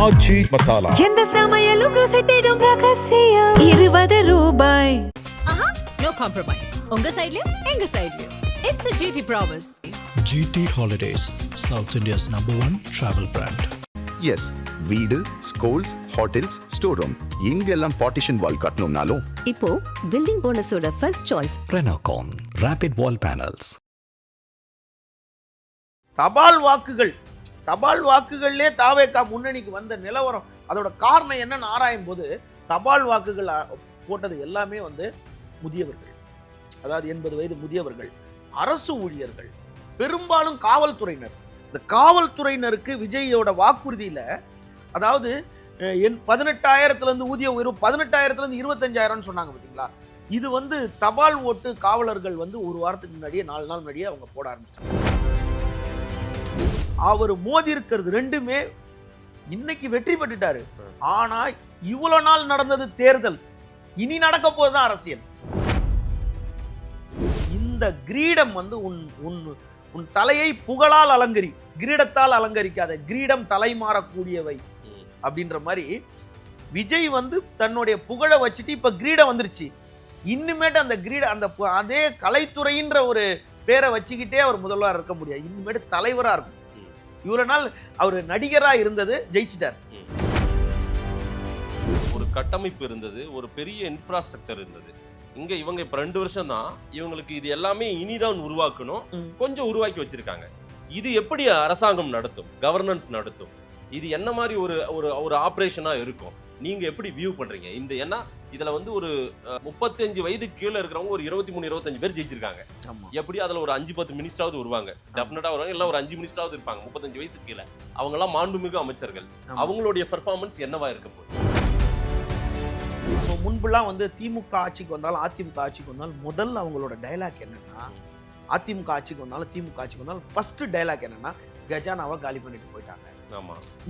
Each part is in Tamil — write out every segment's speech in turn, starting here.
ஆச்சி மசாலா எந்த சமையலும் ருசி தேடும் ரகசியம் 20 ரூபாய். No compromise. உங்க சைடுலயும் எங்க சைடுலயும். It's a GT promise. GT Holidays, South India's #1 travel brand. Yes, வீடு, ஸ்கூல்ஸ், ஹோட்டல்ஸ், ஸ்டோர் ரூம் இங்கெல்லாம் பார்ட்டிஷன் வால் கட்டணும்னாலும் இப்போ பில்டிங் போனஸோட first choice Renocon Rapid Wall Panels. தபால் வாக்குகள்லே தாவேகா முன்னணிக்கு வந்த நிலவரம், அதோட காரணம் என்னன்னு ஆராயும் போது தபால் வாக்குகள் போட்டது எல்லாமே முதியவர்கள், அதாவது 80 வயது முதியவர்கள், அரசு ஊழியர்கள், பெரும்பாலும் காவல்துறையினர். இந்த காவல்துறையினருக்கு விஜயோட வாக்குறுதியில, அதாவது 18,000 ஊதிய உயர்வு 18,000 25,000 சொன்னாங்க பார்த்தீங்களா. இது தபால் ஓட்டு காவலர்கள் ஒரு வாரத்துக்கு முன்னாடியே 4 நாள் முன்னாடியே அவங்க போட ஆரம்பிச்சிட்டாங்க. அவர் மோதி இருக்கிறது ரெண்டுமே இன்னைக்கு வெற்றி பெற்றுட்டாரு. ஆனா இவ்வளவு நாள் நடந்தது தேர்தல், இனி நடக்க போதுதான் அரசியல். இந்த கிரீடம் உன் தலையை புகழால் அலங்கரி, கிரீடத்தால் அலங்கரிக்காத, கிரீடம் தலை மாறக்கூடியவை அப்படின்ற மாதிரி விஜய் தன்னுடைய புகழை வச்சுட்டு இப்ப கிரீடம் வந்துருச்சு. இன்னுமேட்டு அந்த கிரீடம் அதே கலைத்துறைன்ற ஒரு பேரை வச்சுக்கிட்டே அவர் முதல்வராக இருக்க முடியாது. இன்னுமேட்டு தலைவரா இருக்கும். இவ்வளவு நாள் அவர் நடிகரா இருந்தது, ஜெயிச்சிட்டார். ஒரு கட்டமைப்பு இருந்தது, ஒரு பெரிய இன்ஃப்ராஸ்ட்ரக்சர் இருந்தது. இங்க இவங்க இப்ப 2 வருஷம் தான் இவங்களுக்கு இது எல்லாமே இனிதான் உருவாக்கணும், கொஞ்சம் உருவாக்கி வச்சிருக்காங்க. இது எப்படி அரசாங்கம் நடத்தும், கவர்னன்ஸ் நடத்தும், இது என்ன மாதிரி ஒரு ஆபரேஷனா இருக்கும், நீங்க எப்படி வியூ பண்றீங்க? இந்த ஏன்னா இதுல ஒரு 35 வயது கீழே இருக்கிறவங்க ஒரு 23-25 பேர் ஜெயிச்சிருக்காங்க. எப்படி அதுல ஒரு 5-10 மினிஸ்டராவது வருவாங்க, டெஃபினட்டா வருவாங்க, இல்ல ஒரு 5 மினிஸ்டராவது இருப்பாங்க 35 வயசு கீழே. அவங்க எல்லாம் மாண்புமிகு அமைச்சர்கள். அவங்களுடைய பெர்ஃபார்மன்ஸ் என்னவா இருக்க போகுது? முன்புலாம் திமுக ஆட்சிக்கு வந்தாலும் அதிமுக ஆட்சிக்கு வந்தாலும் முதல்ல அவங்களோட டைலாக் என்னன்னா, அதிமுக ஆட்சிக்கு வந்தாலும் திமுக ஆட்சிக்கு வந்தாலும் ஃபர்ஸ்ட் டைலாக் என்னன்னா, கஜானாவை காலி பண்ணிட்டு போயிட்டாங்க.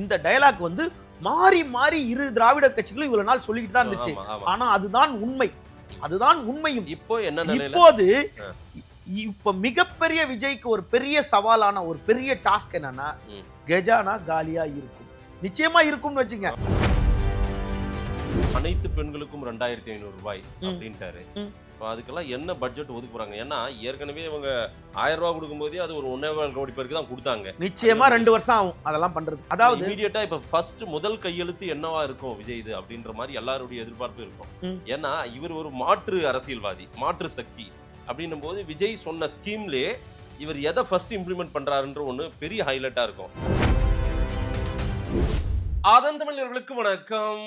இந்த டைலாக் மாறி மாறி இரு திராவிட கட்சிகளும் இவ்வளவு நாள் சொல்லிட்டு தான் இருந்துச்சு. ஆனா அதுதான் உண்மை, அதுதான் உண்மையும். இப்போது இப்ப மிகப்பெரிய விஜய்க்கு ஒரு பெரிய சவாலான ஒரு பெரிய டாஸ்க் என்னன்னா, கஜானா காலியா இருக்கும், நிச்சயமா இருக்கும்னு வச்சுங்க. அனைத்து பெண்களுக்கும் 2,500 ரூபாய் அப்படின்ட்டாரு. அதுக்கெல்லாம் என்ன பட்ஜெட் ஒதுக்க போறாங்க? ஏன்னா ஏற்கனவே இவங்க 1000 ரூபாய் கொடுக்கும்போதே அது ஒரு 1.25 கோடி பேருக்கு தான் கொடுத்தாங்க. நிச்சயமா 2 வருஷம் ஆகும் அதெல்லாம் பண்றது. அதாவது இமீடியட்டா இப்ப ஃபர்ஸ்ட் முதல் கையெழுத்து என்னவா இருக்கும் விஜய் இது அப்படின்ற மாதிரி எல்லாருடைய எதிர்பார்ப்பு இருக்கும். ஏன்னா இவர் ஒரு மாற்று அரசியல்வாதி, மாற்று சக்தி அப்படின்னும் போது விஜய் சொன்ன ஸ்கீம்லயே இவர் எதை ஃபர்ஸ்ட் இம்ப்ளிமெண்ட் பண்றாருன்ற ஒண்ணு பெரிய ஹைலைட்டா இருக்கும். ஆதன் தமிழர்களுக்கு வணக்கம்.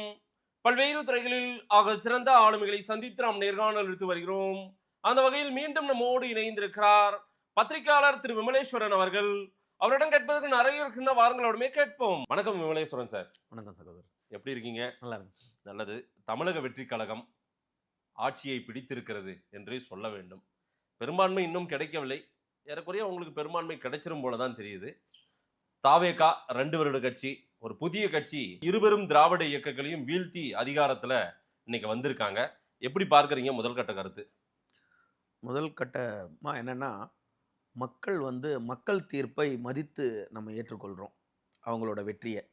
பல்வேறு துறைகளில் ஆக சிறந்த ஆளுமைகளை சந்தித்து நாம் நேர்காணல் எடுத்து வருகிறோம். அந்த வகையில் மீண்டும் நம்மோடு இணைந்திருக்கிறார் பத்திரிகையாளர் திரு விமலேஸ்வரன் அவர்கள். அவரிடம் கேட்பதற்கு நிறைய இருக்கின்ற வாரங்களோடுமே கேட்போம். வணக்கம் விமலேஸ்வரன் சார். வணக்கம் சகோதரர், எப்படி இருக்கீங்க? நல்லா இருக்கு. நல்லது. தமிழக வெற்றி கழகம் ஆட்சியை பிடித்திருக்கிறது என்றே சொல்ல வேண்டும். பெரும்பான்மை இன்னும் கிடைக்கவில்லை. ஏறக்குறைய உங்களுக்கு பெரும்பான்மை கிடைச்சிரும் போலதான் தெரியுது. தாவேகா 2 வருட கட்சி, ஒரு புதிய கட்சி, இருபெரும் திராவிட இயக்கங்களையும் வீழ்த்தி அதிகாரத்துல இன்னைக்கு வந்திருக்காங்க. எப்படி பார்க்கறீங்க முதல் கட்ட கருத்து? முதல் கட்டமா என்னன்னா, மக்கள் மக்கள் தீர்ப்பை மதித்து நம்ம ஏற்றுக்கொள்றோம். அவங்களோட வெற்றியை,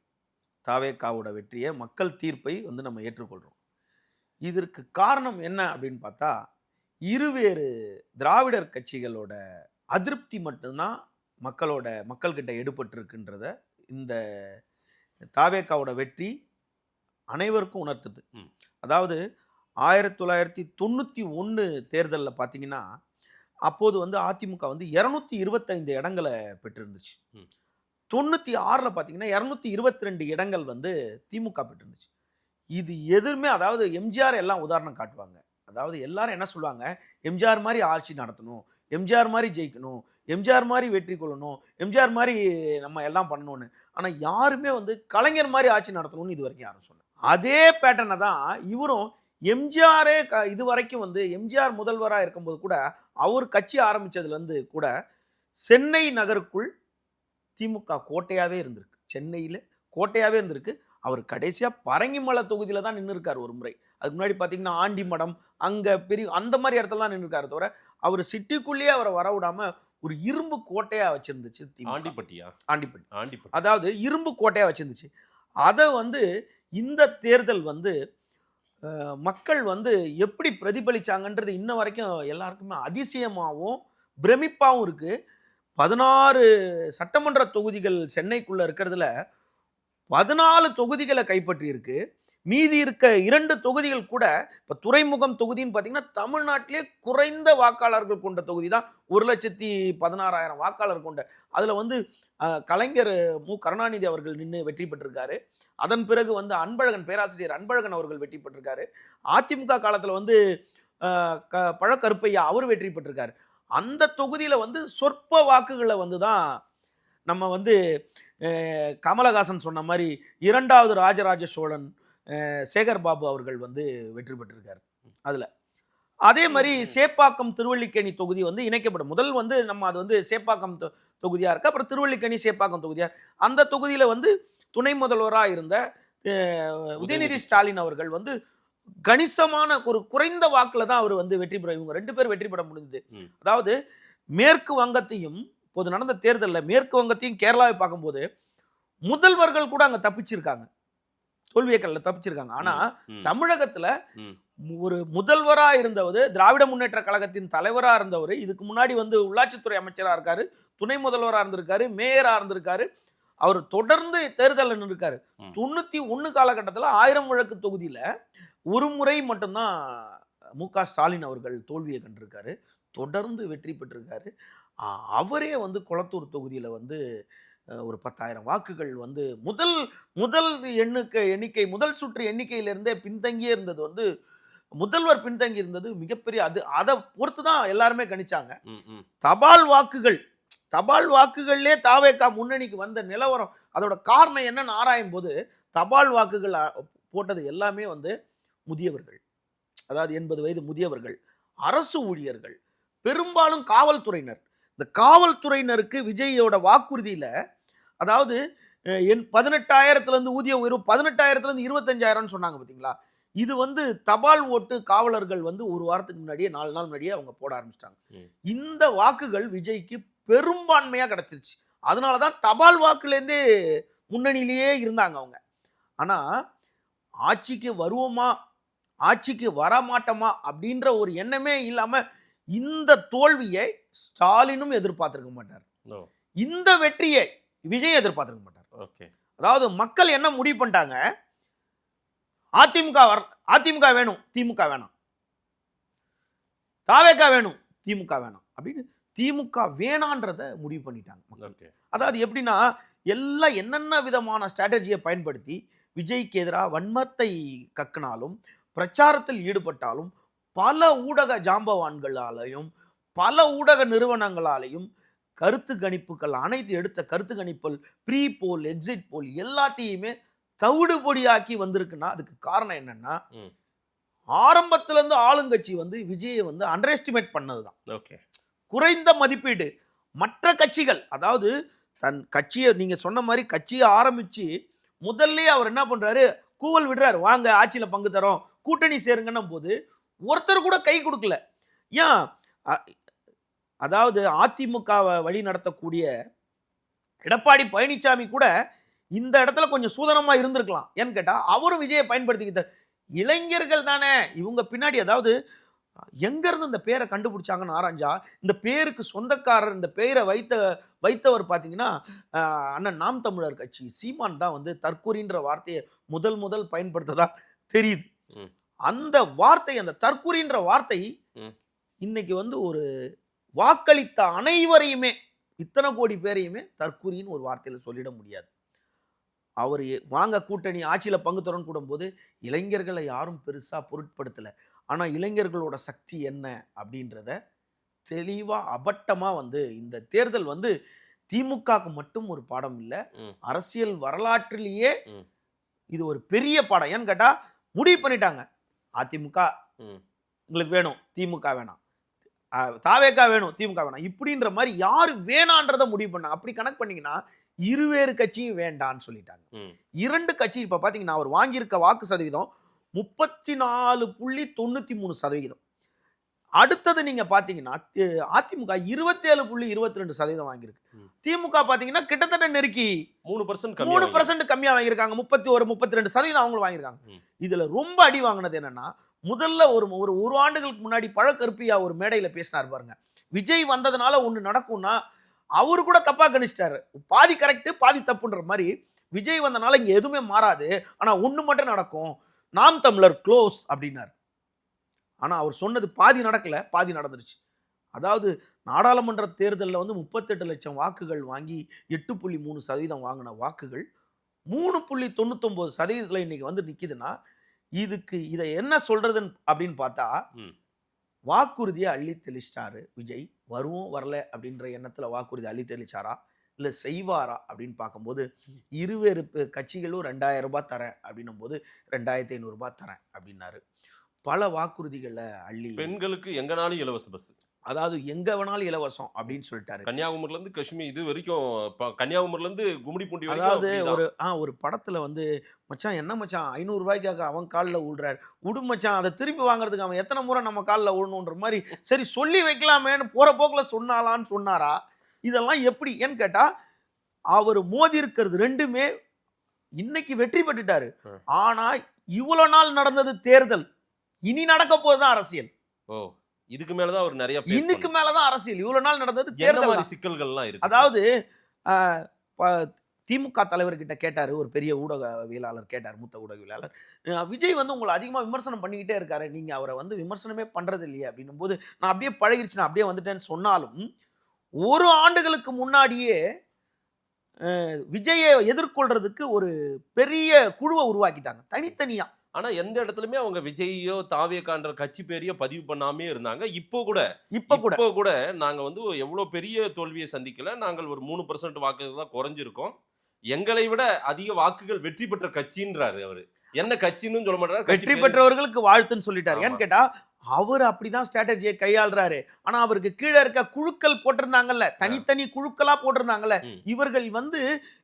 தாவேகாவோட வெற்றியை, மக்கள் தீர்ப்பை நம்ம ஏற்றுக்கொள்றோம். இதற்கு காரணம் என்ன அப்படின்னு பார்த்தா, இருவேறு திராவிடர் கட்சிகளோட அதிருப்தி மட்டும்தான் மக்கள்கிட்ட எடுபட்டு இருக்குன்றத இந்த தாவேகாவோட வெற்றி அனைவருக்கும் உணர்த்துது. அதாவது 1991 தேர்தலில் பார்த்தீங்கன்னா, அப்போது அதிமுக 225 இடங்களை பெற்றிருந்துச்சு. 96 பார்த்தீங்கன்னா 222 இடங்கள் திமுக பெற்றிருந்துச்சு. இது எதுவுமே, அதாவது எம்ஜிஆர் எல்லாம் உதாரணம் காட்டுவாங்க. அதாவது எல்லாரும் என்ன சொல்லுவாங்க, எம்ஜிஆர் மாதிரி ஆட்சி நடத்தணும், எம்ஜிஆர் மாதிரி ஜெயிக்கணும், எம்ஜிஆர் மாதிரி வெற்றி கொள்ளணும், எம்ஜிஆர் மாதிரி நம்ம எல்லாம் பண்ணணும்னு. ஆனால் யாருமே கலைஞர் மாதிரி ஆட்சி நடத்தணும்னு இது வரைக்கும் யாரும் சொன்னாங்க. அதே பேட்டர்னை தான் இவரும் எம்ஜிஆரே இது வரைக்கும் எம்ஜிஆர் முதல்வராக இருக்கும்போது கூட, அவர் கட்சி ஆரம்பித்ததுலேருந்து கூட சென்னை நகருக்குள் திமுக கோட்டையாகவே இருந்திருக்கு. சென்னையில் கோட்டையாகவே இருந்திருக்கு. அவர் கடைசியாக பரங்கிமலை தொகுதியில் தான் நின்று இருக்கார் ஒரு முறை. அதுக்கு முன்னாடி பார்த்தீங்கன்னா ஆண்டிமடம், அங்கே பெரிய அந்த மாதிரி இடத்துல தான் நின்று இருக்காரு. தவிர அவர் சிட்டிக்குள்ளேயே அவரை வர விடாம ஒரு இரும்பு கோட்டையா வச்சிருந்துச்சு. ஆண்டிப்பட்டி, அதாவது இரும்பு கோட்டையா வச்சிருந்துச்சு. அதை வந்து இந்த தேர்தல் வந்து மக்கள் வந்து எப்படி பிரதிபலிச்சாங்கன்றது இன்ன வரைக்கும் எல்லாருக்குமே அதிசயமாகவும் பிரமிப்பாகவும் இருக்கு. 16 சட்டமன்ற தொகுதிகள் சென்னைக்குள்ள இருக்கிறதுல 14 தொகுதிகளை கைப்பற்றி இருக்கு. மீதி இருக்க 2 தொகுதிகள் கூட இப்ப துறைமுகம் தொகுதின்னு பார்த்தீங்கன்னா தமிழ்நாட்டிலே குறைந்த வாக்காளர்கள் கொண்ட தொகுதி தான். 1,16,000 வாக்காளர் கொண்ட அதுல வந்து கலைஞர் மு கருணாநிதி அவர்கள் நின்று வெற்றி பெற்றிருக்காரு. அதன் பிறகு வந்து அன்பழகன், பேராசிரியர் அன்பழகன் அவர்கள் வெற்றி பெற்றிருக்காரு. அதிமுக காலத்துல வந்து பழக்கருப்பையா அவர் வெற்றி பெற்றிருக்காரு. அந்த தொகுதியில வந்து சொற்ப வாக்குகளை வந்து தான் நம்ம வந்து கமலஹாசன் சொன்ன மாதிரி 2வது ராஜராஜ சோழன் சேகர் பாபு அவர்கள் வந்து வெற்றி பெற்றிருக்காரு. அதுல அதே மாதிரி சேப்பாக்கம் திருவல்லிக்கேணி தொகுதி வந்து இணைக்கப்படும். முதல் வந்து நம்ம அது வந்து சேப்பாக்கம் தொகுதியா இருக்கு, அப்புறம் திருவல்லிக்கேணி சேப்பாக்கம் தொகுதியா. அந்த தொகுதியில வந்து துணை முதல்வராக இருந்த உதயநிதி ஸ்டாலின் அவர்கள் வந்து கணிசமான ஒரு குறைந்த வாக்குல தான் அவர் வந்து வெற்றி பெற, இவங்க 2 பேர் வெற்றி பெற முடிந்தது. அதாவது மேற்கு வங்கத்தையும் இப்போது நடந்த தேர்தலில் மேற்கு வங்கத்தையும் கேரளாவை பார்க்கும்போது முதல்வர்கள் கூட அங்க தப்பிச்சிருக்காங்க, தோல்வியக்கல்ல தப்பிச்சிருக்காங்க. ஆனா தமிழகத்துல ஒரு முதல்வரா இருந்தவர், திராவிட முன்னேற்ற கழகத்தின் தலைவரா இருந்தவர், இதுக்கு முன்னாடி வந்து உள்ளாட்சித்துறை அமைச்சரா இருக்காரு, துணை முதல்வரா இருந்திருக்காரு, மேயரா இருந்திருக்காரு, அவர் தொடர்ந்து தேர்தலில் நின்றுருக்காரு. 91 காலகட்டத்தில் 1000 விளக்கு தொகுதியில ஒரு முறை மட்டும்தான் மு.க. ஸ்டாலின் அவர்கள் தோல்வியை கண்டிருக்காரு, தொடர்ந்து வெற்றி பெற்றிருக்காரு. அவரே வந்து கொளத்தூர் தொகுதியில வந்து ஒரு 10,000 வாக்குகள் வந்து முதல் எண்ணிக்கை முதல் சுற்று எண்ணிக்கையிலிருந்தே பின்தங்கியே இருந்தது வந்து முதல்வர் பின்தங்கி இருந்தது மிகப்பெரிய, அதை பொறுத்து தான் எல்லாருமே கணிச்சாங்க. தபால் வாக்குகள்லே தாவேகா முன்னணிக்கு வந்த நிலவரம், அதோட காரணம் என்னன்னு ஆராயும் போது தபால் வாக்குகள் போட்டது எல்லாமே வந்து முதியவர்கள், அதாவது 80 வயது முதியவர்கள், அரசு ஊழியர்கள், பெரும்பாலும் காவல்துறையினர். இந்த காவல்துறையினருக்கு விஜயோட வாக்குறுதியில அதாவது 18,000 ஊதிய உயர்வு 18,000 25,000 சொன்னாங்க பார்த்தீங்களா. இது வந்து தபால் ஓட்டு காவலர்கள் வந்து ஒரு வாரத்துக்கு முன்னாடியே 4 நாள் முன்னாடியே அவங்க போட ஆரம்பிச்சிட்டாங்க. இந்த வாக்குகள் விஜய்க்கு பெரும்பான்மையா கிடைச்சிருச்சு. அதனாலதான் தபால் வாக்குலேருந்தே முன்னணியிலேயே இருந்தாங்க அவங்க. ஆனா ஆட்சிக்கு வருவோமா ஆட்சிக்கு வரமாட்டோமா அப்படின்ற ஒரு எண்ணமே இல்லாம இந்த தோல்வியை ஸ்டாலினும் எதிர்பார்த்திருக்க மாட்டார், இந்த வெற்றியை விஜய் எதிர்பார்த்திருக்க மாட்டார். அதாவது மக்கள் என்ன முடிவு பண்ணிட்டாங்க, அதிமுக வேணும் திமுக வேணாம், தாவேகா வேணும் திமுக வேணாம் அப்படின்னு திமுக வேணான்றத முடிவு பண்ணிட்டாங்க. அதாவது எப்படின்னா எல்லாம் என்னென்ன விதமான ஸ்ட்ராட்டஜியை பயன்படுத்தி விஜய்க்கு எதிராக வன்மத்தை கக்கினாலும் பிரச்சாரத்தில் ஈடுபட்டாலும் பல ஊடக ஜாம்பவான்களாலையும் பல ஊடக நிறுவனங்களாலையும் கருத்து கணிப்புகள் அனைத்து எடுத்த கருத்து கணிப்புகள் ப்ரீ போல் எக்ஸிட் போல் எல்லாத்தையுமே தவிடுபொடியாக்கி வந்திருக்குன்னா அதுக்கு காரணம் என்னன்னா ஆரம்பத்துல இருந்து ஆளுங்கட்சி வந்து விஜயை வந்து அண்டர் எஸ்டிமேட் பண்ணதுதான். குறைந்த மதிப்பீடு. மற்ற கட்சிகள் அதாவது தன் கட்சியை நீங்க சொன்ன மாதிரி கட்சியை ஆரம்பிச்சு முதல்ல அவர் என்ன பண்றாரு, கூவல் விடுறாரு, வாங்க ஆட்சியில பங்கு தரோம் கூட்டணி சேருங்கன்ன போது ஒருத்தர் கூட கை கொடுக்கல. ஏன், அதாவது அதிமுகவை வழி நடத்தக்கூடிய எடப்பாடி பழனிசாமி கூட இந்த இடத்துல கொஞ்சம் சூதனமா இருந்திருக்கலாம். ஏன்னு கேட்டா அவரும் விஜயை பயன்படுத்திக்கிட்ட இளைஞர்கள் தானே இவங்க பின்னாடி. அதாவது எங்க இருந்து இந்த பேரை கண்டுபிடிச்சாங்கன்னு ஆராய்ஞ்சா இந்த பேருக்கு சொந்தக்காரர், இந்த பெயரை வைத்தவர் பார்த்தீங்கன்னா அண்ணன் நாம் தமிழர் கட்சி சீமான் தான் வந்து தற்கூரின்ற வார்த்தையை முதல் பயன்படுத்ததா தெரியுது. அந்த வார்த்தை, அந்த தற்கூரின்ற வார்த்தை இன்னைக்கு வந்து ஒரு வாக்களித்த அனைவரையுமே இத்தனை கோடி பேரையுமே தற்கூரின்னு ஒரு வார்த்தையில சொல்லிட முடியாது. அவர் வாங்க கூட்டணி ஆட்சியில பங்கு தரணும் கூடும்போது இளைஞர்களை யாரும் பெருசா பொருட்படுத்தல. ஆனா இளைஞர்களோட சக்தி என்ன அப்படின்றத தெளிவா அபட்டமா வந்து இந்த தேர்தல் வந்து திமுகக்கு மட்டும் ஒரு பாடம் இல்லை, அரசியல் வரலாற்றிலேயே இது ஒரு பெரிய பாடம். ஏன்னு கேட்டா முடிவு பண்ணிட்டாங்க, அதிமுக உங்களுக்கு வேணும் திமுக வேணாம், தாவேகா வேணும் திமுக வேணாம், இப்படின்ற மாதிரி யாரு வேணான்றத முடிவு பண்ணாங்க. அப்படி கணக்கு பண்ணீங்கன்னா இருவேறு கட்சியும் வேண்டான்னு சொல்லிட்டாங்க. 2 கட்சி இப்ப பாத்தீங்கன்னா அவர் வாங்கியிருக்க வாக்கு சதவீதம் 34.93%. அடுத்தது நீங்க பாத்தீங்கன்னா அதிமுக 27.22% வாங்கியிருக்கு. திமுக பாத்தீங்கன்னா கிட்டத்தட்ட நெருக்கி 3% கம்மியா வாங்கியிருக்காங்க. 31-32% அவங்க வாங்கியிருக்காங்க. இதுல ரொம்ப அடி வாங்கினது என்னன்னா, முதல்ல ஒரு ஆண்டுகளுக்கு முன்னாடி பழக்கருப்பியா ஒரு மேடையில பேசினார் பாருங்க. விஜய் வந்ததுனால ஒண்ணு நடக்கும்னா அவரு கூட தப்பா கணிச்சிட்டாரு. பாதி கரெக்ட் பாதி தப்புன்ற மாதிரி விஜய் வந்தனால இங்க எதுவுமே மாறாது, ஆனா ஒண்ணு மட்டும் நடக்கும், நாம் தமிழர் க்ளோஸ் அப்படின்னாரு. ஆனா அவர் சொன்னது பாதி நடக்கல, பாதி நடந்துருச்சு. அதாவது நாடாளுமன்ற தேர்தலில் வந்து 38 லட்சம் வாக்குகள் வாங்கி 8.3% வாங்கின வாக்குகள் 3.99% இன்னைக்கு வந்து நிக்குதுன்னா, இதை என்ன சொல்றது அப்படின்னு பார்த்தா, வாக்குறுதியை அள்ளி தெளிச்சிட்டாரு விஜய். வருவோம் வரல அப்படின்ற எண்ணத்துல வாக்குறுதி அள்ளி தெளிச்சாரா இல்ல செய்வாரா அப்படின்னு பார்க்கும்போது, இருவேறு கட்சிகளும் 2000 ரூபாய் தரேன் அப்படின்னும் போது 2500 ரூபாய் தரேன் அப்படின்னாரு. பல வாக்குறுதிகளை அள்ளி, பெண்களுக்கு எங்கனாலும் இலவச பஸ், அதாவது எங்க வேணாலும் இலவசம் அப்படின்னு சொல்லிட்டாரு. கன்னியாகுமரில இருந்து காஷ்மீர் இது வரைக்கும், கன்னியாகுமரில இருந்து கும்மிடிப்பூண்டி அதாவது வரைக்கும். ஒரு படத்துல வந்து மச்சான் என்ன மச்சான் 500 ரூபாய்க்காக அவன் காலில் விழுறாரு, உடு மச்சான் அதை திருப்பி வாங்குறதுக்கு அவன் எத்தனை முறை நம்ம காலில் விழணுன்ற மாதிரி சரி சொல்லி வைக்கலாமேன்னு போற போக்குல சொன்னாலான்னு சொன்னாரா? இதெல்லாம் எப்படி ஏன்னு கேட்டா, அவர் மோதி இருக்கிறது ரெண்டுமே இன்னைக்கு வெற்றி பெற்றுட்டாரு. ஆனா இவ்வளவு நாள் நடந்தது தேர்தல், இனி நடக்க போதுதான் அரசியல். இதுக்கு மேலதான் அவர் நிறைய இன்னைக்கு மேலதான் அரசியல். இவ்வளவு நாள் நடந்தது தேர்தல் தேர்தல் சிக்கல்கள்லாம் இருக்கு. அதாவது திமுக தலைவர்கிட்ட கேட்டாரு, ஒரு பெரிய ஊடகவியலாளர் கேட்டார், மூத்த ஊடகவியலாளர், விஜய் வந்து உங்களை அதிகமா விமர்சனம் பண்ணிக்கிட்டே இருக்காரு, நீங்க அவரை வந்து விமர்சனமே பண்றது இல்லையே அப்படின்னும் போது, நான் அப்படியே பழகிடுச்சு, நான் அப்படியே வந்துட்டேன்னு சொன்னாலும், ஒரு ஆண்டுகளுக்கு முன்னாடியே விஜயை எதிர்கொள்றதுக்கு ஒரு பெரிய குழுவை உருவாக்கிட்டாங்க தனித்தனியா. ஆனா எந்த இடத்துலயுமே அவங்க விஜயோ தாவேகான்ற கட்சி பேரையோ பதிவு பண்ணாமே இருந்தாங்க. இப்போ கூட நாங்க வந்து எவ்வளவு பெரிய தோல்வியை சந்திக்கல, நாங்கள் ஒரு 3% வாக்குகள் தான் குறைஞ்சிருக்கோம், எங்களை விட அதிக வாக்குகள் வெற்றி பெற்ற கட்சின்றாரு அவரு. என்ன கட்சின்னு சொல்ல மாட்டாரு, வெற்றி பெற்றவர்களுக்கு வாழ்த்துன்னு சொல்லிட்டாரு. ஏன்னு கேட்டா அவர் அப்படிதான் ஸ்ட்ராட்டஜியை கையாளுறாரு. ஆனா அவருக்கு கீழே இருக்க குழுக்கள் போட்டிருந்தாங்கல்ல, தனித்தனி குழுக்களா போட்டிருந்தாங்கல்ல, இவர்கள் வந்து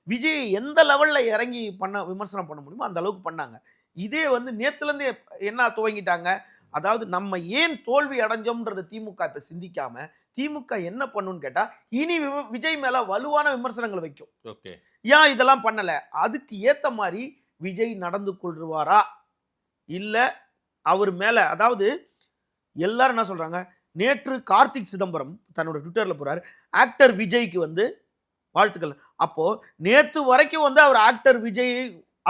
விஜய் எந்த லெவல்ல இறங்கி விமர்சனம் பண்ண முடியுமோ அந்த அளவுக்கு பண்ணாங்க. இதே வந்து நேத்துல இருந்து என்ன துவங்கிட்டாங்க, அதாவது நம்ம ஏன் தோல்வி அடைஞ்சோம்ன்றத திமுக இப்ப சிந்திக்காம திமுக என்ன பண்ணுன்னு கேட்டா, இனி விஜய் மேல வலுவான விமர்சனங்கள் வைக்கும். ஏன் இதெல்லாம் பண்ணல, அதுக்கு ஏத்த மாதிரி விஜய் நடந்து கொள்வாரா இல்ல அவர் மேல, அதாவது எல்லாரும் என்ன சொல்றாங்க, நேற்று கார்த்திக் சிதம்பரம் தன்னோட ட்விட்டர்ல போறாரு, ஆக்டர் விஜய்க்கு வந்து வாழ்த்துக்கள். அப்போ நேத்து வரைக்கும் வந்து அவர் ஆக்டர் விஜய்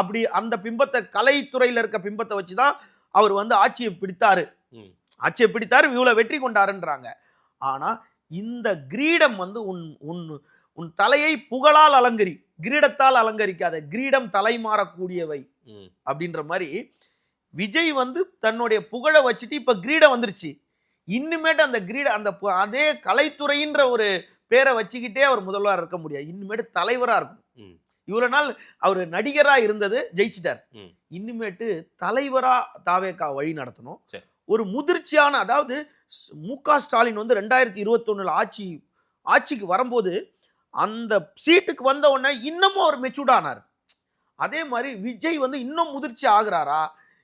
அப்படி அந்த பிம்பத்தை, கலைத்துறையில இருக்க பிம்பத்தை வச்சுதான் அவர் வந்து ஆட்சியை பிடித்தாரு, இவ்வளவு வெற்றி கொண்டாருன்றாங்க. ஆனா இந்த கிரீடம் வந்து உன் தலையை புகழால் அலங்கரி, கிரீடத்தால் அலங்கரிக்காத, கிரீடம் தலை மாறக்கூடியவை அப்படின்ற மாதிரி விஜய் வந்து தன்னுடைய புகழை வச்சுட்டு இப்ப கிரீடம் வந்துருச்சு. இன்னுமேட்டு அந்த அதே கலைத்துறைன்ற ஒரு பேரை வச்சுக்கிட்டே அவர் முதல்வராக இருக்க முடியாது, இன்னுமேட்டு தலைவரா இருக்கும். இவ்வளவு நாள் அவர் நடிகரா இருந்தது ஜெயிச்சிட்டார், இன்னுமேட்டு தலைவரா தாவேகா வழி நடத்தணும். ஒரு முதிர்ச்சியான, அதாவது மு.க. ஸ்டாலின் வந்து 2021 ஆட்சிக்கு வரும்போது அந்த சீட்டுக்கு வந்த உடனே இன்னமும் அவர் மெச்சூர்ட் ஆனார். அதே மாதிரி விஜய் வந்து இன்னும் முதிர்ச்சி ஆகுறாரா,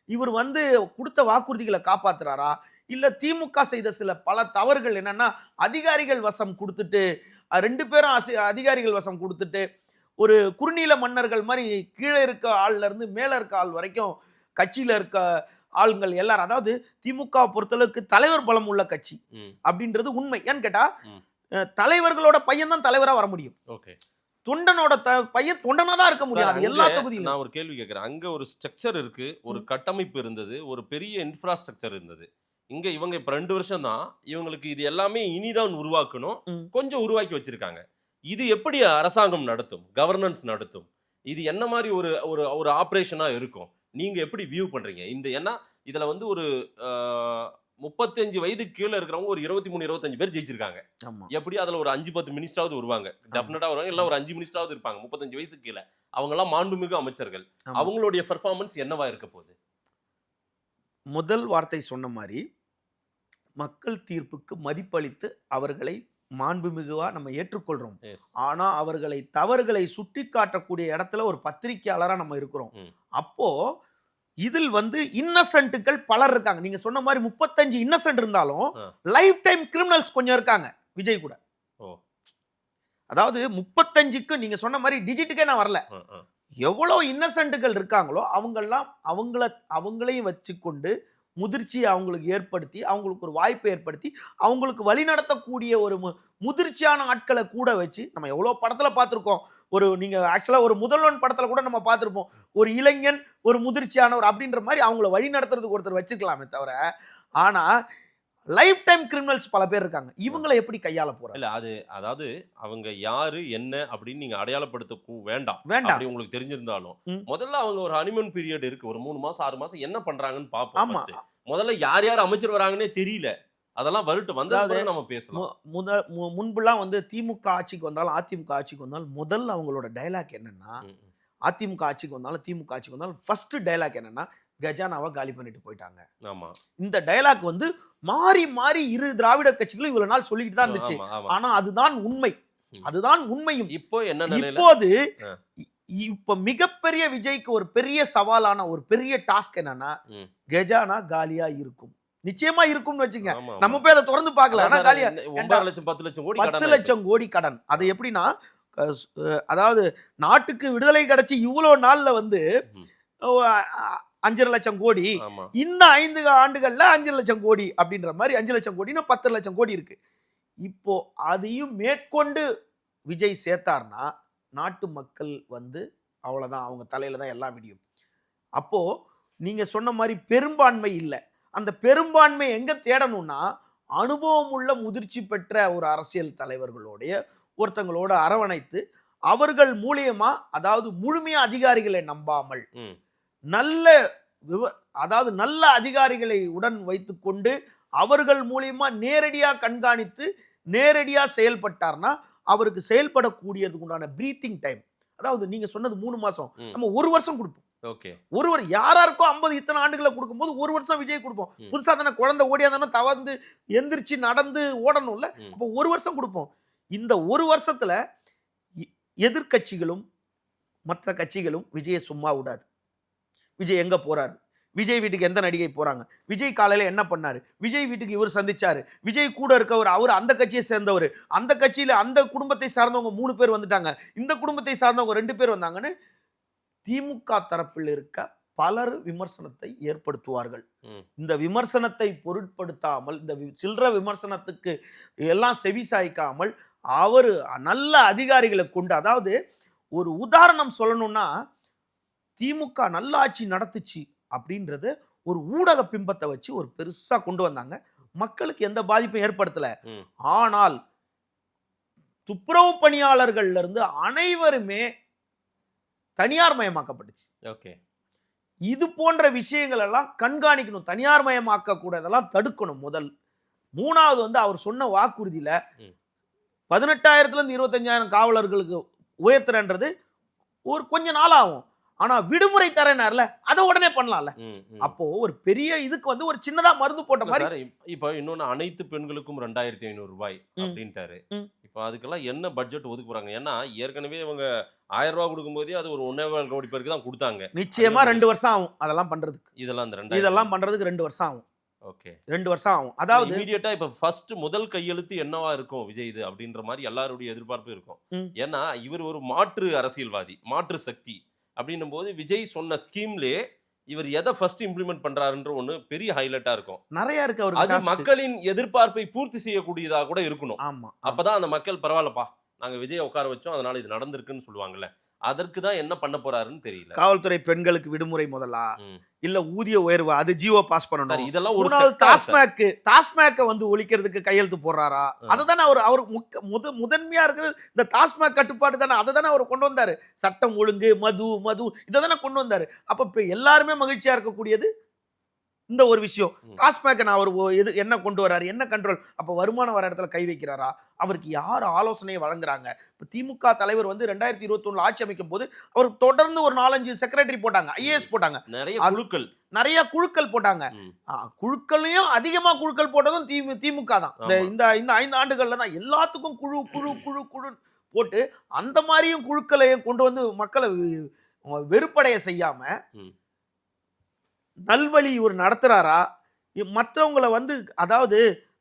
இவர் வந்து கொடுத்த வாக்குறுதிகளை காப்பாத்துறாரா, இல்ல திமுக செய்த சில பல தவறுகள் என்னன்னா, அதிகாரிகள் வசம் கொடுத்துட்டு 2 பேரும் அதிகாரிகள் வசம் கொடுத்துட்டு ஒரு குறுநீல மன்னர்கள் மாதிரி கீழே இருக்க ஆள்ல இருந்து மேல இருக்க ஆள் வரைக்கும் கட்சியில இருக்க ஆளுங்கள் எல்லாரும், அதாவது திமுக பொறுத்தளவுக்கு தலைவர் பலம் உள்ள கட்சி அப்படின்றது உண்மை. ஏன்னு கேட்டா தலைவர்களோட பையன் தான் தலைவரா வர முடியும், தொண்டனோட பையன் தொண்டனா தான் இருக்க முடியாது எல்லா தொகுதியிலும். நான் ஒரு கேள்வி கேட்கிறேன், அங்க ஒரு ஸ்ட்ரக்சர் இருக்கு, ஒரு கட்டமைப்பு இருந்தது, ஒரு பெரிய இன்ஃப்ராஸ்ட்ரக்சர் இருந்தது. இங்க இவங்க இப்ப 2 வருஷம் தான், இவங்களுக்கு இது எல்லாமே இனிதான் உருவாக்கணும், கொஞ்சம் உருவாக்கி வச்சிருக்காங்க. இது எப்படி அரசாங்கம் நடத்தும், கவர்னன்ஸ் நடத்தும், இது என்ன மாதிரி ஒரு ஆபரேஷனா இருக்கும், நீங்க எப்படி வியூ பண்றீங்க? ஏன்னா இதுல வந்து ஒரு 35 வயதுக்கு கீழே இருக்கிறவங்க ஒரு 23-25 பேர் ஜெயிச்சிருக்காங்க. எப்படி அதுல ஒரு 5-10 மினிஸ்டராவது வருவாங்க, டெஃபினட்டா வருவாங்க, இல்ல ஒரு 5 மினிஸ்டராவது இருப்பாங்க 35 வயசுக்கு கீழே. அவங்க எல்லாம் மாண்புமிகு அமைச்சர்கள், அவங்களுடைய பெர்ஃபார்மன்ஸ் என்னவா இருக்க போகுது? முதல் வார்த்தை சொன்ன மாதிரி மக்கள் தீர்ப்புக்கு மதிப்பளித்து அவர்களை மாண்புமிகுவா நம்ம ஏற்றுக்கொள்றோம். ஆனா தவறுகளை சுட்டி காட்டக்கூடிய இடத்துல ஒரு பத்திரிகையாளரா நம்ம இருக்கிறோம். அப்போ இதில் வந்து இன்னசென்ட்டுகள் பலர் இருக்காங்க. நீங்க சொன்ன மாதிரி 35 இன்னசென்ட் இருந்தாலும் லைஃப் டைம் கிரிமினல்ஸ் கொஞ்சம் இருக்காங்க விஜய் கூட. அதாவது 35க்கு நீங்க சொன்ன மாதிரி டிஜிட்டுக்கே நான் வரல. எவ்வளவு இன்னசென்ட்டுகள் இருக்காங்களோ அவங்களையும் வச்சுக்கொண்டு முதிர்ச்சியை அவங்களுக்கு ஏற்படுத்தி, அவங்களுக்கு ஒரு வாய்ப்பை ஏற்படுத்தி, அவங்களுக்கு வழி நடத்தக்கூடிய ஒரு முதிர்ச்சியான ஆட்களை கூட வச்சு நம்ம எவ்வளோ படத்தில் பார்த்துருக்கோம். நீங்க ஆக்சுவலாக ஒரு முதல்வன் படத்தில் கூட நம்ம பார்த்துருப்போம். ஒரு இளைஞன் ஒரு முதிர்ச்சியானவர் அப்படின்ற மாதிரி அவங்கள வழி நடத்துறதுக்கு ஒருத்தர் வச்சுக்கலாமே தவிர, ஆனா லைஃப் டைம் கிரிமினல்ஸ் பல பேர் இருக்காங்க. இவங்களை எப்படி கையாள போறாங்க? இல்ல அதாவது அவங்க யாரு என்ன அப்படின்னு நீங்க அடையாளப்படுத்த வேண்டாம். அப்படி உங்களுக்கு தெரிஞ்சிருந்தாலும் முதல்ல அவங்க ஒரு ஹனிமூன் பீரியட் இருக்கு. ஒரு 3 மாசம் 6 மாசம் என்ன பண்றாங்கன்னு பாப்போம். முதல்ல யார் அமைச்சர் வராங்கன்னே தெரியல. அதெல்லாம் வரட்டு வந்தாலும் நம்ம பேசலாம். முன்புலாம் வந்து திமுக ஆட்சிக்கு வந்தாலும் அதிமுக ஆட்சிக்கு வந்தாலும் முதல்ல அவங்களோட டைலாக் என்னன்னா, அதிமுக ஆட்சிக்கு வந்தாலும் திமுக ஆட்சிக்கு வந்தாலும் ஃபர்ஸ்ட் டைலாக் என்னன்னா, கஜானாவை காலி பண்ணிட்டு போயிட்டாங்க. ஆமா, இந்த டைலாக் வந்து மாறி மாறி இரு திராவிட கட்சிகளும் இவ்வளவு நாள் சொல்லிட்டு தான் இருந்துச்சு. ஆனா அதுதான் உண்மை, அதுதான் உண்மையும். இப்போ என்ன இப்போது இப்ப மிகப்பெரிய விஜய்க்கு ஒரு பெரிய சவாலான ஒரு பெரிய டாஸ்க் என்னன்னா, கஜானா காலியா இருக்கும். நிச்சயமா இருக்கும்னு வச்சுங்க. நம்ம போய் அதை திறந்து பார்க்கல. ஆனா காலியா 9 லட்சம் 10 லட்சம் கோடி 10 லட்சம் கோடி கடன். அது எப்படின்னா, அதாவது நாட்டுக்கு விடுதலை கிடைச்சி இவ்வளவு நாள்ல வந்து 5.5 லட்சம் கோடி, இந்த 5 ஆண்டுகள்ல 5 லட்சம் கோடி அப்படின்ற மாதிரி 5 லட்சம் கோடினா 10 லட்சம் கோடி இருக்கு. இப்போ அதையும் மேற்கொண்டு விஜய் சேர்த்தார்னா நாட்டு மக்கள் வந்து அவ்வளவுதான், அவங்க தலையில தான் எல்லாம் விடியும். அப்போ நீங்க சொன்ன மாதிரி பெரும்பான்மை இல்லை. அந்த பெரும்பான்மை எங்க தேடணும்னா, அனுபவம் உள்ள முதிர்ச்சி பெற்ற ஒரு அரசியல் தலைவர்களோடைய ஒருத்தங்களோட அரவணைத்து அவர்கள் மூலியமா, அதாவது முழுமையா அதிகாரிகளை நம்பாமல் நல்ல அதிகாரிகளை உடன் வைத்துக்கொண்டு அவர்கள் மூலியமா நேரடியா கண்காணித்து நேரடியா செயல்பட்டார்னா அவருக்கு செயல்படக்கூடியதுக்கு உண்டான பிரீத்திங் டைம், அதாவது நீங்க சொன்னது 3 மாசம், நம்ம 1 வருஷம் கொடுப்போம். ஒருவர் யாராருக்கோ 50 இத்தனை ஆண்டுகளை கொடுக்கும்போது 1 வருஷம் விஜய் கொடுப்போம். புதுசா தானே குழந்தை ஓடியாதானே தவந்து எந்திரிச்சு நடந்து ஓடணும்ல. அப்போ 1 வருஷம் கொடுப்போம். இந்த 1 வருஷத்துல எதிர்கட்சிகளும் மற்ற கட்சிகளும் விஜயை சும்மா விடாது. விஜய் எங்க போறாரு, விஜய் வீட்டுக்கு எந்த நடிகை போறாங்க, விஜய் காலையில என்ன பண்ணாரு, விஜய் வீட்டுக்கு இவர் சந்திச்சாரு, விஜய் கூட இருக்கவர் அவர் அந்த கட்சியை சேர்ந்தவர், அந்த கட்சியில அந்த குடும்பத்தை சார்ந்தவங்க 3 பேர் வந்துட்டாங்க, இந்த குடும்பத்தை சார்ந்தவங்க 2 பேர் வந்தாங்கன்னு திமுக தரப்பில் இருக்க பலர் விமர்சனத்தை ஏற்படுத்துவார்கள். இந்த விமர்சனத்தை பொருட்படுத்தாமல், இந்த சில்லற விமர்சனத்துக்கு எல்லாம் செவிசாய்க்காமல் அவர் நல்ல அதிகாரிகளை கொண்டு, அதாவது ஒரு உதாரணம் சொல்லணும்னா, திமுக நல்ல ஆட்சி நடத்துச்சு அப்படின்றது ஒரு ஊடக பிம்பத்தை வச்சு ஒரு பெருசா கொண்டு வந்தாங்க. மக்களுக்கு எந்த பாதிப்பும் ஏற்படுத்தல. ஆனால் துப்புரவு பணியாளர்கள்ல இருந்து அனைவருமே தனியார் மயமாக்கப்பட்டுச்சு. இது போன்ற விஷயங்கள் எல்லாம் கண்காணிக்கணும், தனியார் மயமாக்க கூட இதெல்லாம் தடுக்கணும். முதல் 3வது வந்து அவர் சொன்ன வாக்குறுதியில 18,000 இருந்து 25,000 காவலர்களுக்கு உயர்த்துறன்றது ஒரு கொஞ்ச நாள் ஆகும். ஆனா விடுமுறை தரேனார்ல, அதை உடனே பண்ணலாம்ல. அப்போ ஒரு பெரிய இதுக்கு வந்து ஒரு சின்னதா மருந்து போட்ட மாதிரி. இப்ப இன்னொன்னு, அனைத்து பெண்களுக்கும் 2,500 ரூபாய் அப்படின்ட்டாரு. இப்ப அதுக்கெல்லாம் என்ன பட்ஜெட் ஒதுக்க போறாங்க? ஏன்னா ஏற்கனவே இவங்க 1000 ரூபாய் கொடுக்கும் போதே அது ஒரு 1.25 கோடி பேருக்கு தான் கொடுத்தாங்க. நிச்சயமா 2 வருஷம் ஆகும் அதெல்லாம் பண்றதுக்கு. இதெல்லாம் பண்றதுக்கு 2 வருஷம் ஆகும். 2 வருஷம் ஆகும். அதாவது இமிடியேட்டா இப்ப ஃபர்ஸ்ட் முதல் கையெழுத்து என்னவா இருக்கும் விஜய் இது அப்படின்ற மாதிரி எல்லாருடைய எதிர்பார்ப்பு இருக்கும். ஏன்னா இவர் ஒரு மாற்று அரசியல்வாதி, மாற்று சக்தி அப்படின்னும் போது விஜய் சொன்ன ஸ்கீம்லயே இவர் எதை ஃபர்ஸ்ட் இம்ப்ளிமெண்ட் பண்றாருன்ற ஒண்ணு பெரிய ஹைலைட்டா இருக்கும். நிறைய இருக்கு. அது மக்களின் எதிர்பார்ப்பை பூர்த்தி செய்யக்கூடியதா கூட இருக்கணும். அப்பதான் அந்த மக்கள் பரவாயில்லப்பா, நாங்க விஜய் உட்கார வச்சோம், அதனால இது நடந்திருக்குன்னு சொல்லுவாங்கல்ல. அதற்கு தான் என்ன பண்ண போறாருன்னு தெரியல. காவல்துறை பெண்களுக்கு விடுமுறை முதலா, இல்ல ஊதிய உயர்வு, அது ஜியோ பாஸ் பண்ணணும். இதெல்லாம் ஒரு டாஸ்மாக் வந்து ஒழிக்கிறதுக்கு கையெழுத்து போடுறாரா? அதுதானே அவர் முதன்மையா இருக்குது. இந்த டாஸ்மாக் கட்டுப்பாடு தானே, அதை தானே அவர் கொண்டு வந்தாரு. சட்டம் ஒழுங்கு, மது இதை தானே கொண்டு வந்தாரு. அப்ப எல்லாருமே மகிழ்ச்சியா இருக்கக்கூடியது இந்த ஒரு விஷயம். டாஸ்மாக் நான் அவர் என்ன கொண்டு வராரு, என்ன கண்ட்ரோல்? அப்ப வருமானம் வர இடத்துல கை வைக்கிறாரா? அவருக்கு யார் ஆலோசனையை வழங்குறாங்க? இப்போ திமுக தலைவர் வந்து 2021 ஆட்சி அமைக்கும் போது அவர் தொடர்ந்து ஒரு 4-5 செக்ரட்டரி போட்டாங்க, ஐஏஎஸ் போட்டாங்க, நிறைய குழுக்கள் போட்டாங்க. குழுக்களையும் அதிகமா குழுக்கள் போட்டதும் திமுக தான். இந்த 5 ஆண்டுகள்ல தான் எல்லாத்துக்கும் குழு குழு குழு குழு போட்டு அந்த மாதிரியும் குழுக்களையும் கொண்டு வந்து மக்களை வெறுப்படைய செய்யாம நல்வழி இவர் நடத்துறாரா, மற்றவங்களை வந்து அதாவது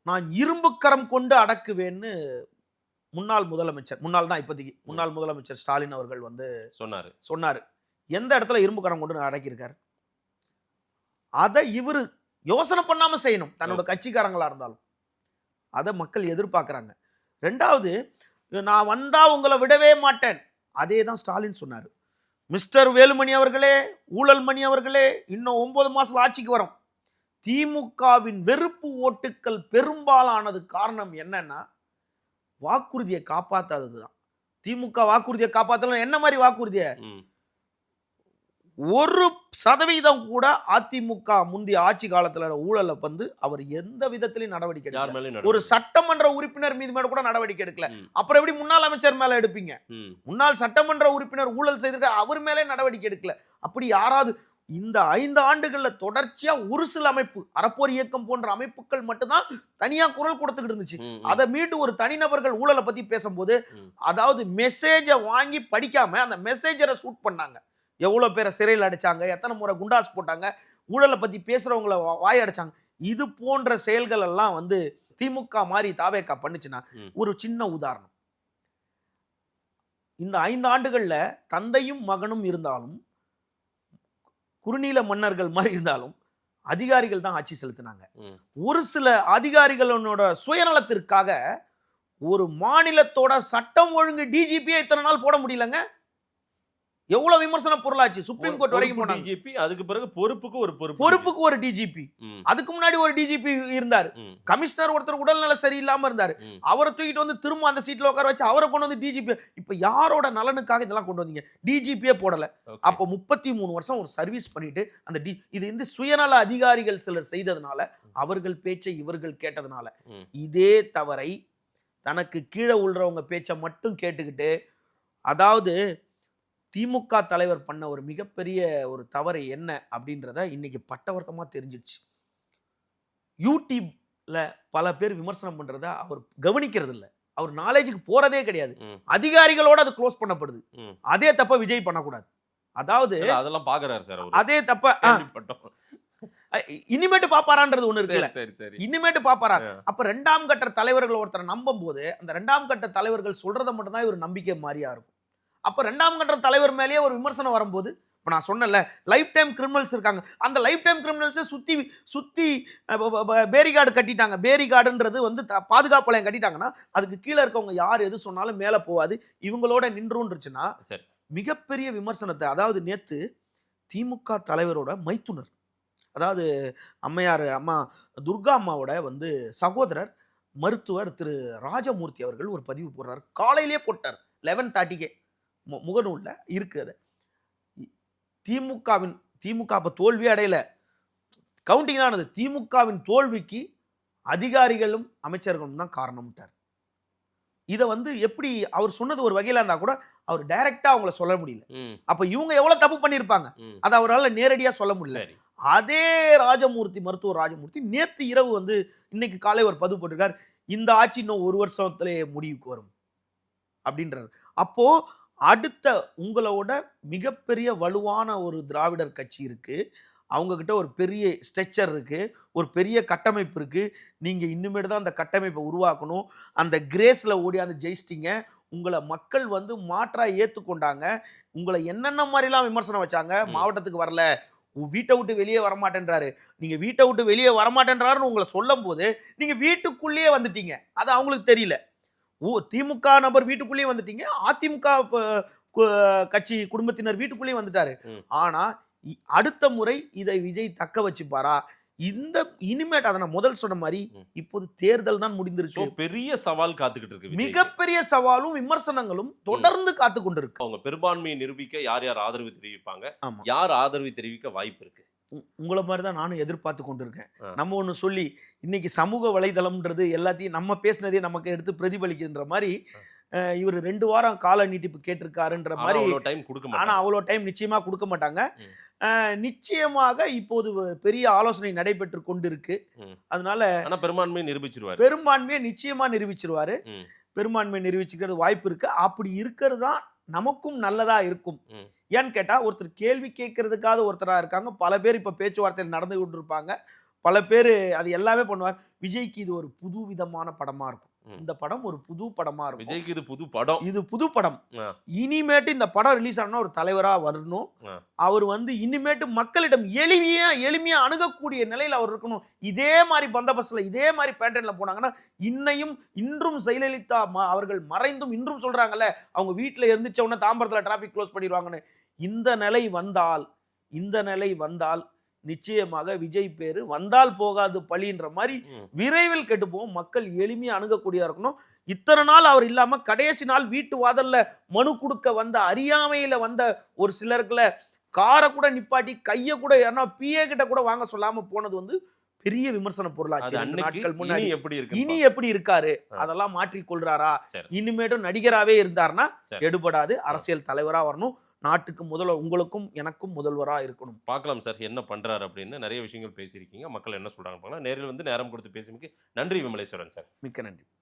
நான் இரும்புக்கரம் கொண்டு அடக்குவேன்னு முன்னாள் தான் இப்போதைக்கு முன்னாள் முதலமைச்சர் ஸ்டாலின் அவர்கள் வந்து சொன்னாரு. எந்த இடத்துல இரும்புக்கரம் கொண்டு அடக்கியிருக்காரு? அதை இவரு யோசனை பண்ணாம செய்யணும், தன்னோட கட்சிக்காரங்களா இருந்தாலும். அதை மக்கள் எதிர்பார்க்கறாங்க. ரெண்டாவது, நான் வந்தா உங்களை விடவே மாட்டேன், அதே தான் ஸ்டாலின் சொன்னாரு. மிஸ்டர் வேலுமணி அவர்களே, ஊழல் மணி அவர்களே, இன்னும் 9 மாசத்துல ஆட்சிக்கு வரும். திமுகவின் வெறுப்பு ஓட்டுக்கள் பெரும்பாலானது காரணம் என்னன்னா வாக்குறுதியை காப்பாத்தாததுதான். திமுக வாக்குறுதியை காப்பாத்தல. என்ன மாதிரி வாக்குறுதியை? 1% கூட அதிமுக முந்தைய ஆட்சி காலத்துல ஊழலை வந்து அவர் எந்த விதத்திலையும் நடவடிக்கை எடுக்கல. ஒரு சட்டமன்ற உறுப்பினர் மீது மேல கூட நடவடிக்கை எடுக்கல. அப்புறம் எப்படி முன்னாள் அமைச்சர் மேல எடுப்பீங்க? முன்னாள் சட்டமன்ற உறுப்பினர் ஊழல் செய்திருக்க, அவர் மேலே நடவடிக்கை எடுக்கல. அப்படி யாராவது இந்த 5 ஆண்டுகள்ல தொடர்ச்சியா ஒரு சில அமைப்பு, அறப்போர் இயக்கம் போன்ற அமைப்புகள் மட்டும்தான் தனியா குரல் கொடுத்துக்கிட்டு இருந்துச்சு. அதை மீட்டு ஒரு தனிநபர்கள் ஊழலை பத்தி பேசும்போது, அதாவது மெசேஜை வாங்கி படிக்காம அந்த மெசேஜரை ஷூட் பண்ணாங்க. எவ்வளவு பேரை சிறையில் அடைச்சாங்க, எத்தனை முறை குண்டாஸ் போட்டாங்க, ஊழலை பத்தி பேசுறவங்களை வாய் அடைச்சாங்க. இது போன்ற செயல்கள் எல்லாம் வந்து திமுக மாதிரி தாவேகா பண்ணுச்சுன்னா, ஒரு சின்ன உதாரணம், இந்த 5 ஆண்டுகள்ல தந்தையும் மகனும் இருந்தாலும், குறுநீல மன்னர்கள் மாதிரி இருந்தாலும், அதிகாரிகள் தான் ஆட்சி செலுத்தினாங்க. ஒரு சில அதிகாரிகளோட சுயநலத்திற்காக ஒரு மாநிலத்தோட சட்டம் ஒழுங்கு டிஜிபியை இத்தனை நாள் போட முடியலங்க. எவ்வளவு விமர்சன பொருளாச்சு. சுப்ரீம் கோர்ட் வரைக்கும் போனாங்க. டிஜிபி, அதுக்கு பிறகு பொறுப்புக்கு ஒரு டிஜிபி, அதுக்கு முன்னாடி ஒரு டிஜிபி இருந்தார். கமிஷனர் ஒருத்தர் உடல்நல சரியில்லாம இருந்தாரு, அவரை தூக்கிட்டு வந்து திரும்ப அந்த சீட்ல உட்கார வச்சு அவரை கொண்டு வந்து டிஜிபி. இப்ப யாரோட நலனுக்காக இதெல்லாம் கொண்டு வந்தீங்க? டிஜிபியே போடல. அப்ப 33 வருஷம் ஒரு சர்வீஸ் பண்ணிட்டு அந்த இது வந்து சுயநல அதிகாரிகள் சிலர் செய்ததுனால, அவர்கள் பேச்சை இவர்கள் கேட்டதுனால, இதே தவறை தனக்கு கீழே உள்ளவங்க பேச்சை மட்டும் கேட்டுக்கிட்டு, அதாவது திமுக தலைவர் பண்ண ஒரு மிகப்பெரிய ஒரு தவறு என்ன அப்படின்றத இன்னைக்கு பட்டவர்த்தமா தெரிஞ்சிடுச்சு. யூடியூப்ல பல பேர் விமர்சனம் பண்றத அவர் கவனிக்கிறது இல்ல, அவர் நாலேஜுக்கு போறதே கிடையாது. அதிகாரிகளோட அது க்ளோஸ் பண்ணப்படுது. அதே தப்ப விஜய் பண்ணக்கூடாது. அதாவது அதெல்லாம் பாக்குறாரு சார், அதே தப்ப இனிமேட்டு பாப்பாரான்றது ஒண்ணு இருக்குல்ல, இனிமேட்டு பாப்பாரா. அப்ப 2ஆம் கட்ட தலைவர்கள் ஒருத்தரை நம்பும் போது அந்த 2ஆம் கட்ட தலைவர்கள் சொல்றதை மட்டும் தான் இவர் நம்பிக்கை மாதிரியா இருக்கும். அப்ப 2ஆம் கட்ட தலைவர் மேலேயே ஒரு விமர்சனம் வரும்போது, இப்ப நான் சொன்னல லைஃப் டைம் கிரிமினல்ஸ் இருக்காங்க, அந்த லைஃப் டைம் கிரிமினல்ஸை சுத்தி பேரிகார்டு கட்டிட்டாங்க. பேரிகார்டுன்றது வந்து பாதுகாப்பு வளையம் கட்டிட்டாங்கன்னா அதுக்கு கீழே இருக்கவங்க யார் எது சொன்னாலும் மேல போவாது, இவங்களோட நின்றுச்சுன்னா மிகப்பெரிய விமர்சனத்தை. அதாவது நேத்து திமுக தலைவரோட மைத்துனர், அதாவது அம்மா துர்கா அம்மாவோட வந்து சகோதரர் மருத்துவர் திரு ராஜமூர்த்தி அவர்கள் ஒரு பதிவு போடுறார். காலையிலேயே போட்டார் 11:30 முகநூல்ல இருக்கு. அது திமுக அப்ப தோல்வி அடையல, கவுண்டிங் தான். திமுகவின் தோல்விக்கு அதிகாரிகளும் அமைச்சர்களும் தான் காரணம்ட்டார். இதை வந்து எப்படி அவர் சொன்னது ஒரு வகையில இருந்தா கூட அவர் டைரக்டா அவங்கள சொல்ல முடியல. அப்ப இவங்க எவ்வளவு தப்பு பண்ணிருப்பாங்க அதை அவரால் நேரடியா சொல்ல முடியல. அதே மருத்துவர் ராஜமூர்த்தி நேத்து இரவு வந்து இன்னைக்கு காலை ஒரு பதிவு போட்டிருக்கார், இந்த ஆட்சி இன்னும் 1 வருஷத்திலே முடிவுக்கு வரும் அப்படின்றாரு. அப்போ அடுத்த உங்களோட மிகப்பெரிய வலுவான ஒரு திராவிடர் கட்சி இருக்கு, அவங்க கிட்ட ஒரு பெரிய ஸ்ட்ரக்சர் இருக்கு, ஒரு பெரிய கட்டமைப்பு இருக்கு. நீங்க இன்னுமேட்டு தான் அந்த கட்டமைப்பை உருவாக்கணும். அந்த கிரேஸ்ல ஓடி அந்த ஜெயிச்சிட்டீங்க. உங்களை மக்கள் வந்து மாற்றா ஏத்துக்கொண்டாங்க. உங்களை என்னென்ன மாதிரிலாம் விமர்சனம் வச்சாங்க. மாவட்டத்துக்கு வரல, வீட்டை விட்டு வெளியே வரமாட்டேன்றாரு, நீங்க வீட்டை விட்டு வெளியே வரமாட்டேன்றாருன்னு உங்களை சொல்லும் போது நீங்க வீட்டுக்குள்ளேயே வந்துட்டீங்க. அது அவங்களுக்கு தெரியல. திமுக நபர் வீட்டுக்குள்ளேயே வந்துட்டீங்க, அதிமுக கட்சி குடும்பத்தினர் வீட்டுக்குள்ளேயே வந்துட்டாரு. ஆனா அடுத்த முறை இதை விஜய் தக்க வச்சுப்பாரா? இந்த இனிமேட் அதை நான் முதல் சொன்ன மாதிரி இப்போது தேர்தல் தான் முடிந்திருக்கு. பெரிய சவால் காத்துக்கிட்டு இருக்கு. மிகப்பெரிய சவாலும் விமர்சனங்களும் தொடர்ந்து காத்து கொண்டு இருக்கு. அவங்க பெரும்பான்மையை நிரூபிக்க யார் யார் ஆதரவு தெரிவிப்பாங்க, யார் ஆதரவு தெரிவிக்க வாய்ப்பு இருக்கு? உங்களை மாதிரி தான் நானும் எதிர்பார்த்து கொண்டிருக்கேன். நம்ம ஒன்று சொல்லி இன்னைக்கு சமூக வலைதளம்ன்றது எல்லாத்தையும் நம்ம பேசினதே நமக்கு எடுத்து பிரதிபலிக்கின்ற மாதிரி இவர் 2 வாரம் கால நீட்டிப்பு கேட்டிருக்காருன்ற மாதிரி. ஆனா அவ்வளோ டைம் நிச்சயமா கொடுக்க மாட்டாங்க. நிச்சயமாக இப்போது பெரிய ஆலோசனை நடைபெற்று கொண்டிருக்கு. அதனால பெரும்பான்மையை நிச்சயமா நிரூபிச்சிருவாரு. பெரும்பான்மையை நிரூபிச்சுக்கிறது வாய்ப்பு இருக்கு. அப்படி இருக்கிறது தான் நமக்கும் நல்லதா இருக்கும். ம். ஏன்னு கேட்டா ஒருத்தர் கேள்வி கேட்கறதுக்காக ஒருத்தரா இருக்காங்க. பல பேர் இப்ப பேச்சுவார்த்தையில் நடந்து கொண்டு இருப்பாங்க. பல பேர் அது எல்லாமே பண்ணுவார். விஜய்க்கு இது ஒரு புது விதமான படமா இருக்கும். இந்த படம் ஒரு புது படமா இருக்கும். விஜய்க்கு இது புது படம். இது புது படம். ஆ. இனிமேட்டு இந்த படம் ரிலீஸ் ஆனா ஒரு தலைவரா வரணும். ஆ. அவர் வந்து இனிமேட்டு மக்களிடம் எளிமையா அணுகக்கூடிய நிலையில அவர் இருக்கணும். இதே மாதிரி பந்தோபஸ்துல இதே மாதிரி பேட்டர்ன்ல போனாங்கன்னா இன்றும் ஜெயலலிதா அவர்கள் மறைந்தும் இன்றும் சொல்றாங்கல்ல, அவங்க வீட்டுல இருந்துச்ச உடனே தாம்பரத்துல டிராபிக் க்ளோஸ் பண்ணிடுவாங்கன்னு. இந்த நிலை வந்தால் நிச்சயமாக விஜய் பேரு வந்தால் போகாது பழின்ற மாதிரி விரைவில் கெட்டு போகும். மக்கள் எளிமையா அணுகக்கூடியதா இருக்கணும். இத்தனை நாள் அவர் இல்லாம கடைசி நாள் வீட்டு வாதல்ல மனு கொடுக்க வந்த அறியாமையில வந்த ஒரு சிலருக்குல காரை கூட நிப்பாட்டி கையை கூட யாரா பிஏ கிட்ட கூட வாங்க சொல்லாம போனது வந்து பெரிய விமர்சன பொருளாச்சு. நாட்கள் முன்னாடி இனி எப்படி இருக்காரு, அதெல்லாம் மாற்றிக் கொள்றாரா, இனிமேட்டும் நடிகராவே இருந்தாருன்னா எடுபடாது. அரசியல் தலைவரா வரணும். நாட்டுக்கு முதல்வர், உங்களுக்கும் எனக்கும் முதல்வரா இருக்கணும். பார்க்கலாம் சார் என்ன பண்றாரு அப்படின்னு. நிறைய விஷயங்கள் பேசியிருக்கீங்க. மக்கள் என்ன சொல்றாங்க பார்க்கலாம். நேரில் வந்து நேரம் கொடுத்து பேசியமைக்கு நன்றி விமலேஸ்வரன் சார். மிக்க நன்றி.